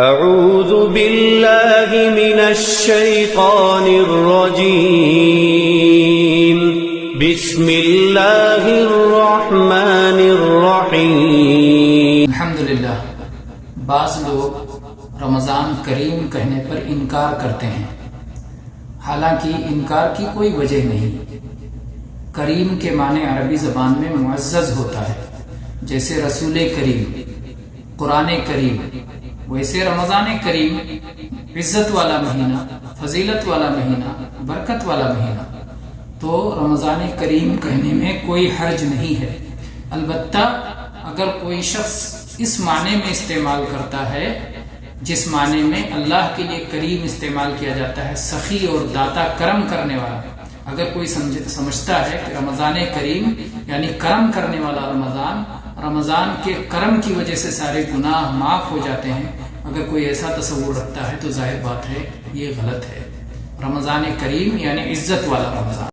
اعوذ باللہ من الشیطان الرجیم بسم اللہ الرحمن الرحیم۔ الحمدللہ بعض لوگ رمضان کریم کہنے پر انکار کرتے ہیں، حالانکہ انکار کی کوئی وجہ نہیں۔ کریم کے معنی عربی زبان میں معزز ہوتا ہے، جیسے رسول کریم، قرآن کریم، ویسے رمضان کریم عزت والا مہینہ، فضیلت والا مہینہ، برکت والا مہینہ۔ تو رمضان کریم کہنے میں کوئی حرج نہیں ہے، البتہ اگر کوئی شخص اس معنی میں استعمال کرتا ہے جس معنی میں اللہ کے لیے کریم استعمال کیا جاتا ہے، سخی اور داتا، کرم کرنے والا، اگر کوئی سمجھتا ہے کہ رمضان کریم یعنی کرم کرنے والا رمضان کے کرم کی وجہ سے سارے گناہ معاف ہو جاتے ہیں، اگر کوئی ایسا تصور رکھتا ہے تو ظاہر بات ہے یہ غلط ہے۔ رمضان کریم یعنی عزت والا رمضان۔